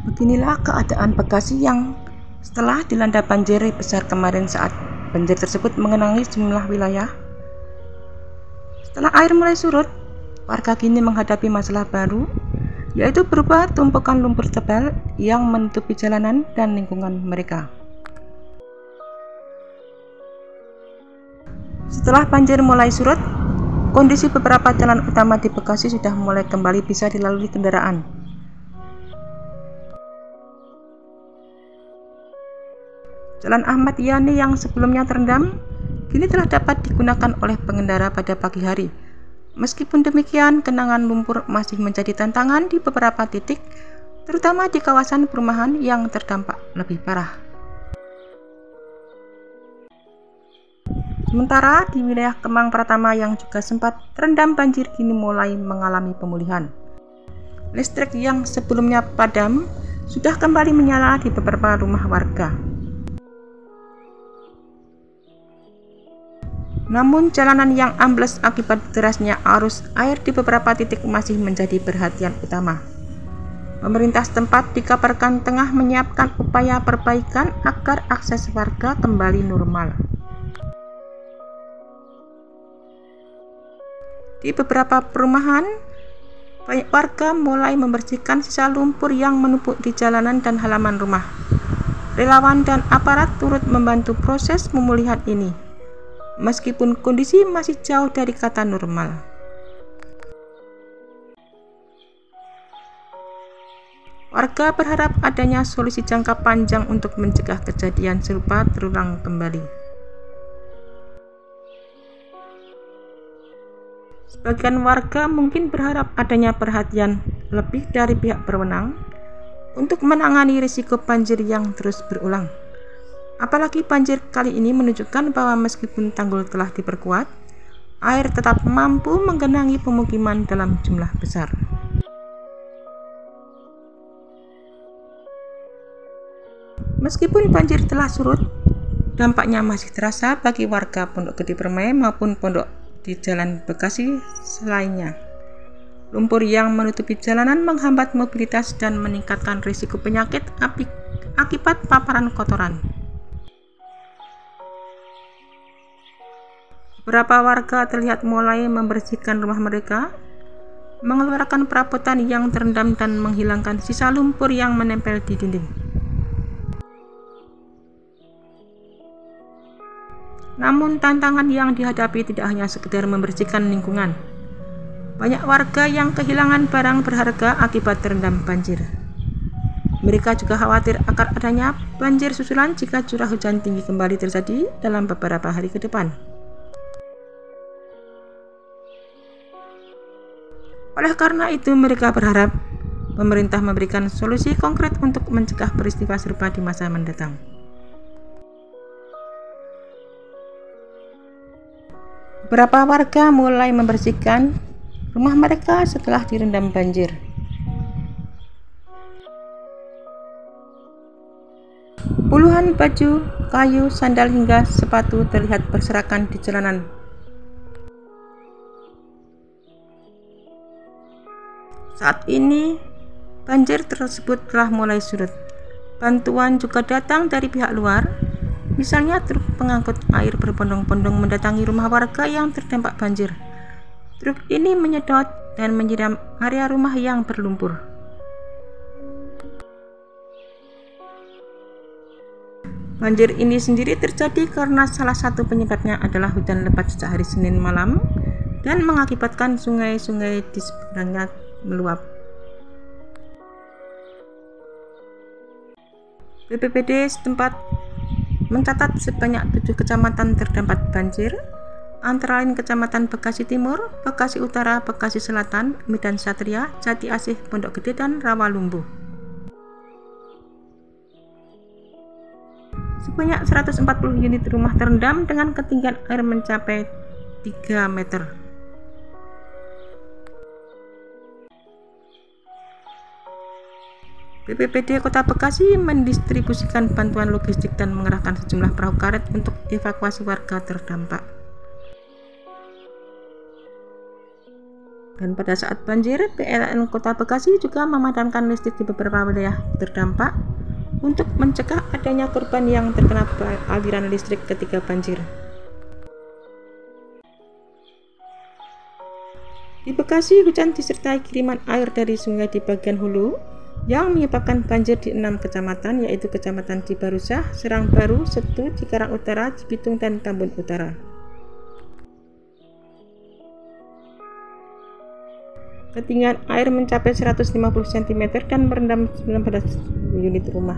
Beginilah keadaan Bekasi yang setelah dilanda banjir besar kemarin saat banjir tersebut mengenangi sejumlah wilayah. Setelah air mulai surut, warga kini menghadapi masalah baru, yaitu berupa tumpukan lumpur tebal yang menutupi jalanan dan lingkungan mereka. Setelah banjir mulai surut, kondisi beberapa jalan utama di Bekasi sudah mulai kembali bisa dilalui kendaraan. Jalan Ahmad Yani yang sebelumnya terendam, kini telah dapat digunakan oleh pengendara pada pagi hari. Meskipun demikian, genangan lumpur masih menjadi tantangan di beberapa titik, terutama di kawasan perumahan yang terdampak lebih parah. Sementara di wilayah Kemang Pratama yang juga sempat terendam banjir kini mulai mengalami pemulihan. Listrik yang sebelumnya padam sudah kembali menyala di beberapa rumah warga. Namun jalanan yang ambles akibat derasnya arus air di beberapa titik masih menjadi perhatian utama. Pemerintah setempat dikabarkan tengah menyiapkan upaya perbaikan agar akses warga kembali normal. Di beberapa perumahan, banyak warga mulai membersihkan sisa lumpur yang menumpuk di jalanan dan halaman rumah. Relawan dan aparat turut membantu proses pemulihan ini, meskipun kondisi masih jauh dari kata normal. Warga berharap adanya solusi jangka panjang untuk mencegah kejadian serupa terulang kembali. Sebagian warga mungkin berharap adanya perhatian lebih dari pihak berwenang untuk menangani risiko banjir yang terus berulang. Apalagi banjir kali ini menunjukkan bahwa meskipun tanggul telah diperkuat, air tetap mampu menggenangi pemukiman dalam jumlah besar. Meskipun banjir telah surut, dampaknya masih terasa bagi warga Pondok Gede Permai maupun pondok di Jalan Bekasi selainnya. Lumpur yang menutupi jalanan menghambat mobilitas dan meningkatkan risiko penyakit akibat paparan kotoran. Beberapa warga terlihat mulai membersihkan rumah mereka, mengeluarkan perabotan yang terendam dan menghilangkan sisa lumpur yang menempel di dinding. Namun tantangan yang dihadapi tidak hanya sekedar membersihkan lingkungan. Banyak warga yang kehilangan barang berharga akibat terendam banjir. Mereka juga khawatir akan adanya banjir susulan jika curah hujan tinggi kembali terjadi dalam beberapa hari ke depan. Oleh karena itu, mereka berharap pemerintah memberikan solusi konkret untuk mencegah peristiwa serupa di masa mendatang. Beberapa warga mulai membersihkan rumah mereka setelah direndam banjir. Puluhan baju, kayu, sandal hingga sepatu terlihat berserakan di jalanan. Saat ini, banjir tersebut telah mulai surut. Bantuan juga datang dari pihak luar, misalnya truk pengangkut air berbondong-bondong mendatangi rumah warga yang terdampak banjir. Truk ini menyedot dan menyiram area rumah yang berlumpur. Banjir ini sendiri terjadi karena salah satu penyebabnya adalah hujan lebat sejak hari Senin malam dan mengakibatkan sungai-sungai di seberangnya meluap. BPBD setempat mencatat sebanyak 7 kecamatan terdampak banjir, antara lain Kecamatan Bekasi Timur, Bekasi Utara, Bekasi Selatan, Medan Satria, Jati Asih, Pondok Gede, dan Rawalumbu. Sebanyak 140 unit rumah terendam dengan ketinggian air mencapai 3 meter. BPBD Kota Bekasi mendistribusikan bantuan logistik dan mengerahkan sejumlah perahu karet untuk evakuasi warga terdampak. Dan pada saat banjir, PLN Kota Bekasi juga memadamkan listrik di beberapa wilayah terdampak untuk mencegah adanya korban yang terkena aliran listrik ketika banjir. Di Bekasi, hujan disertai kiriman air dari sungai di bagian hulu yang menyebabkan banjir di 6 kecamatan, yaitu Kecamatan Cibarusah, Serangbaru, Setu, Cikarang Utara, Cibitung, dan Tambun Utara. Ketinggian air mencapai 150 cm dan merendam 19 unit rumah.